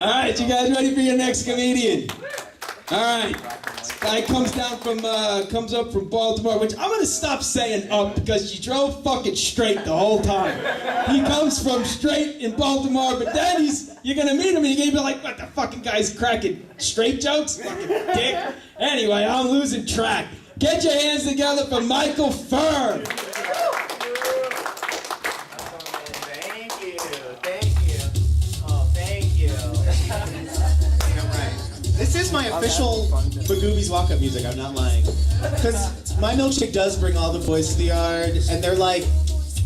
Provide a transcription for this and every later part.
All right, you guys ready for your next comedian? All right, this guy comes up from Baltimore, which I'm gonna stop saying up because you drove fucking straight the whole time. He comes from straight in Baltimore, but then you're gonna meet him and you're gonna be like, what the fucking guy's cracking straight jokes? Fucking dick. Anyway, I'm losing track. Get your hands together for Michael Furr. This is my official Magoobies walk-up music, I'm not lying. Because my milkshake does bring all the boys to the yard, and they're like,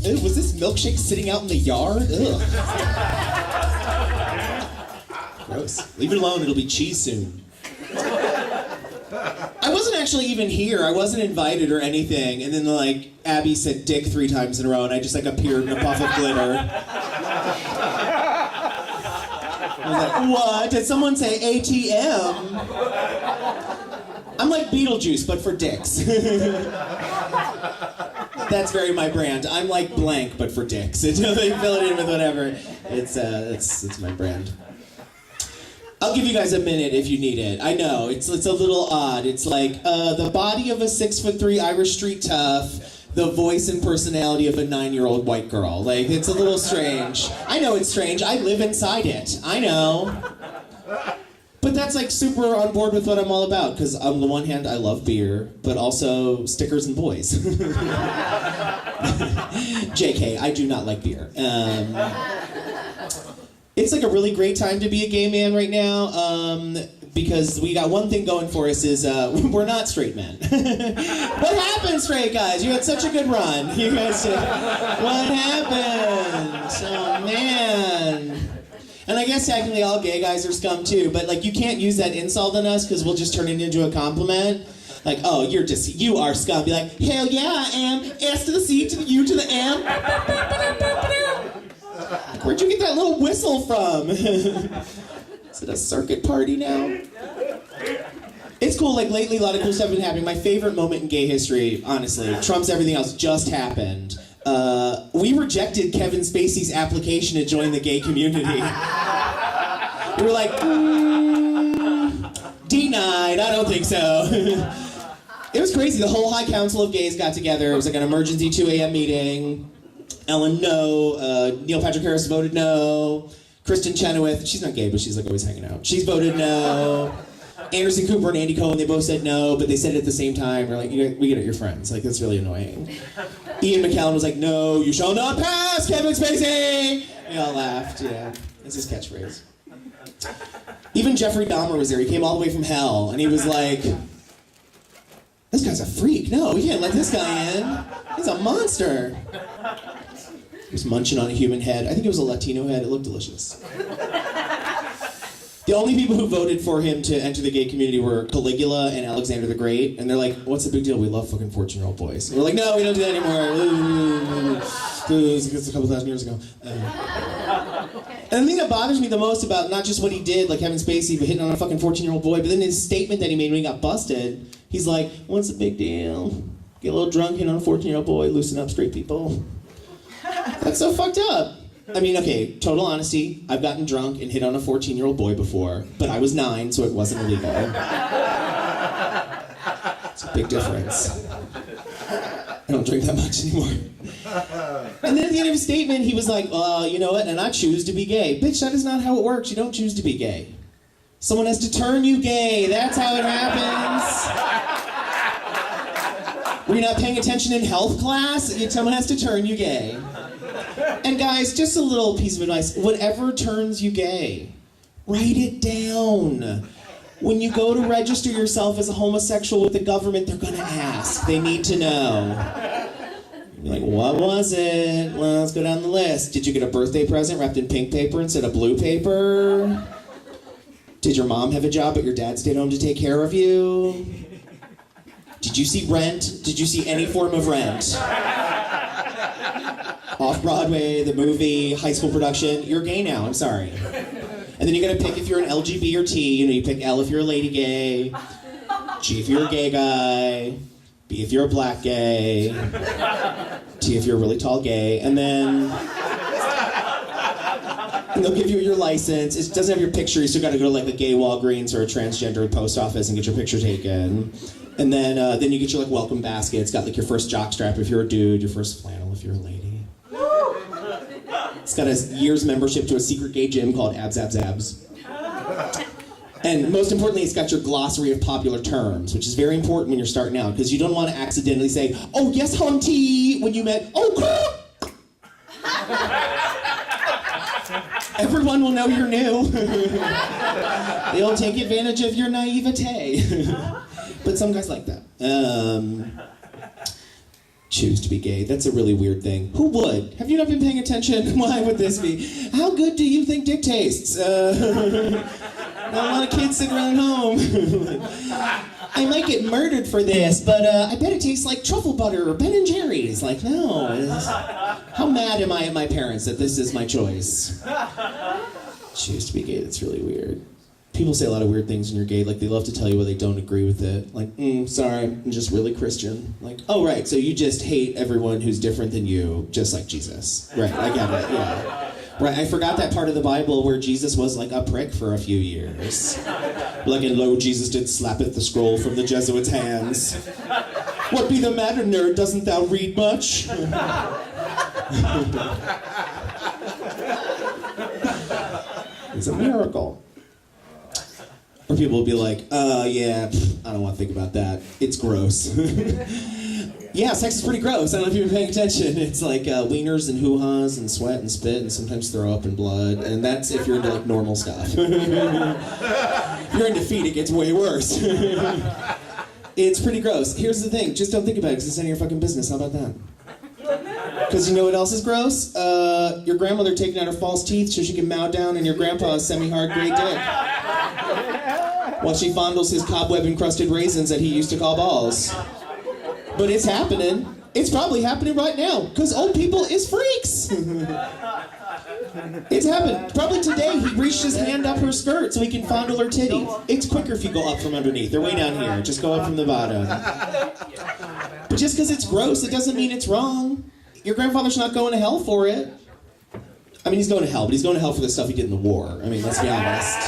ew, was this milkshake sitting out in the yard? Ugh. Gross. Leave it alone, it'll be cheese soon. I wasn't actually even here, I wasn't invited or anything, and then like, Abby said dick 3 times in a row, and I just like appeared in a puff of glitter. I was like, what? Did someone say ATM? I'm like Beetlejuice, but for dicks. That's very my brand. I'm like blank, but for dicks. They fill it in with whatever. It's my brand. I'll give you guys a minute if you need it. I know, it's a little odd. It's like the body of a 6'3" Irish street tough, the voice and personality of a 9-year-old white girl. Like, it's a little strange. I know it's strange. I live inside it. I know. But that's like super on board with what I'm all about, because on the one hand, I love beer, but also stickers and boys. JK, I do not like beer. It's like a really great time to be a gay man right now, because we got one thing going for us is we're not straight men. What happened, straight guys? You had such a good run. You guys did. What happened? Oh, man. And I guess technically all gay guys are scum too, but like you can't use that insult on us because we'll just turn it into a compliment. Like, oh, you are scum. Be like, hell yeah, I am. S to the C to the U to the M. Where'd you get that little whistle from? Is it a circuit party now? It's cool, like lately a lot of cool stuff has been happening. My favorite moment in gay history, honestly, trumps everything else, just happened. We rejected Kevin Spacey's application to join the gay community. We were like, denied, I don't think so. It was crazy, the whole High Council of Gays got together. It was like an emergency 2 a.m. meeting. Ellen, no. Neil Patrick Harris voted no. Kristen Chenoweth, she's not gay, but she's like always hanging out. She's voted no. Anderson Cooper and Andy Cohen, they both said no, but they said it at the same time. We're like, we get it, you're friends. Like, that's really annoying. Ian McKellen was like, no, you shall not pass, Kevin Spacey! We all laughed, yeah. That's his catchphrase. Even Jeffrey Dahmer was there. He came all the way from hell, and he was like, this guy's a freak. No, we can't let this guy in. He's a monster. He was munching on a human head. I think it was a Latino head. It looked delicious. The only people who voted for him to enter the gay community were Caligula and Alexander the Great. And they're like, what's the big deal? We love fucking 14-year-old boys. And we're like, no, we don't do that anymore. It's a couple thousand years ago. And the thing that bothers me the most about not just what he did, like Kevin Spacey, but hitting on a fucking 14-year-old boy, but then his statement that he made when he got busted, he's like, what's the big deal? Get a little drunk, hit on a 14-year-old boy, loosen up straight people. That's so fucked up. I mean, okay, total honesty, I've gotten drunk and hit on a 14-year-old boy before, but I was 9, so it wasn't illegal. It's a big difference. I don't drink that much anymore. And then at the end of his statement, he was like, you know what, and I choose to be gay. Bitch, that is not how it works. You don't choose to be gay. Someone has to turn you gay. That's how it happens. Were you not paying attention in health class? Someone has to turn you gay. And guys, just a little piece of advice. Whatever turns you gay, write it down. When you go to register yourself as a homosexual with the government, they're gonna ask. They need to know. You're like, what was it? Well, let's go down the list. Did you get a birthday present wrapped in pink paper instead of blue paper? Did your mom have a job but your dad stayed home to take care of you? Did you see Rent? Did you see any form of Rent? Off-Broadway, the movie, high school production, you're gay now, I'm sorry. And then you gotta pick if you're an LGB or T, you pick L if you're a lady gay, G if you're a gay guy, B if you're a black gay, T if you're a really tall gay, and then And they'll give you your license. It doesn't have your picture. You still got to go to like a gay Walgreens or a transgender post office and get your picture taken. And then you get your like welcome basket. It's got like your first jock strap if you're a dude, your first flannel if you're a lady. It's got a year's membership to a secret gay gym called Abs Abs Abs. And most importantly, it's got your glossary of popular terms, which is very important when you're starting out, because you don't want to accidentally say, "Oh yes, hunty," when you met, "Oh crap." Everyone will know you're new. They'll take advantage of your naivete. But some guys like that. Choose to be gay. That's a really weird thing. Who would? Have you not been paying attention? Why would this be? How good do you think dick tastes? Not a lot of kids sitting around home. I might get murdered for this, but I bet it tastes like truffle butter or Ben & Jerry's. Like, no. How mad am I at my parents that this is my choice? Choose to be gay. That's really weird. People say a lot of weird things when you're gay. Like, they love to tell you why they don't agree with it. Like, sorry, I'm just really Christian. Like, oh, right, so you just hate everyone who's different than you, just like Jesus. Right, I get it, yeah. Right, I forgot that part of the Bible where Jesus was like a prick for a few years. Like, and lo, Jesus did slappeth the scroll from the Jesuit's hands. What be the matter, nerd? Doesn't thou read much? It's a miracle. Or people will be like, yeah, I don't want to think about that. It's gross. Yeah, sex is pretty gross. I don't know if you've been paying attention. It's like wieners and hoo-has and sweat and spit and sometimes throw up and blood. And that's if you're into like normal stuff. If you're into feet, it gets way worse. It's pretty gross. Here's the thing. Just don't think about it because it's none of your fucking business. How about that? Because you know what else is gross? Your grandmother taking out her false teeth so she can mow down in your grandpa's semi-hard gray dick. While she fondles his cobweb-encrusted raisins that he used to call balls. But it's happening. It's probably happening right now, because old people is freaks. It's happened. Probably today he reached his hand up her skirt so he can fondle her titty. It's quicker if you go up from underneath. They're way down here. Just go up from the bottom. But just because it's gross, it doesn't mean it's wrong. Your grandfather's not going to hell for it. I mean, he's going to hell, but he's going to hell for the stuff he did in the war. I mean, let's be honest.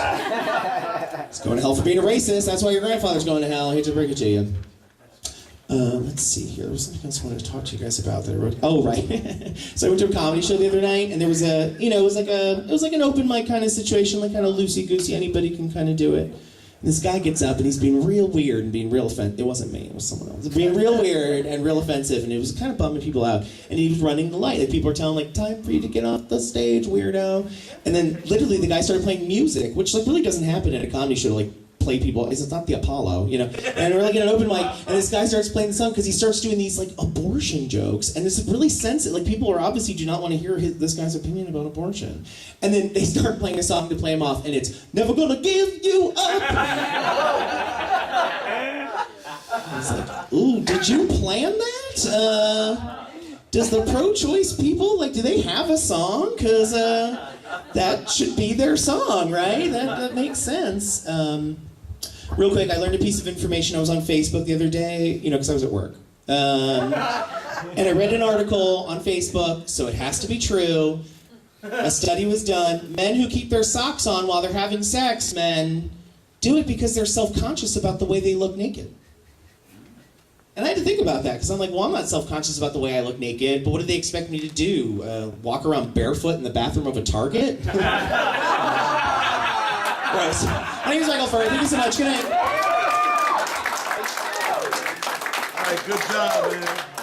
He's going to hell for being a racist. That's why your grandfather's going to hell. I hate to break it to you. Let's see here. There was something else I wanted to talk to you guys about that I wrote. Oh, right. So I went to a comedy show the other night, and there was it was like an open mic kind of situation, like kind of loosey-goosey. Anybody can kind of do it. And this guy gets up, and he's being real weird and being real offensive. It wasn't me. It was someone else. Being real weird and real offensive, and it was kind of bumming people out. And he was running the light. Like, people were telling, like, time for you to get off the stage, weirdo. And then, literally, the guy started playing music, which, like, really doesn't happen at a comedy show, like, play people. It's not the Apollo, you know. And we're like in an open mic, and this guy starts playing the song because he starts doing these like abortion jokes, and it's really sensitive. Like people are obviously do not want to hear this guy's opinion about abortion. And then they start playing a song to play him off, and it's "Never Gonna Give You Up." It's like, ooh, did you plan that? Does the pro-choice people do they have a song? Because that should be their song, right? That makes sense. Real quick, I learned a piece of information. I was on Facebook the other day, because I was at work. And I read an article on Facebook, so it has to be true. A study was done. Men who keep their socks on while they're having sex, men, do it because they're self-conscious about the way they look naked. And I had to think about that, because I'm like, well, I'm not self-conscious about the way I look naked, but what do they expect me to do? Walk around barefoot in the bathroom of a Target? Right, so, my name is Michael Furr. Thank you so much. Good night. All right, good job, man.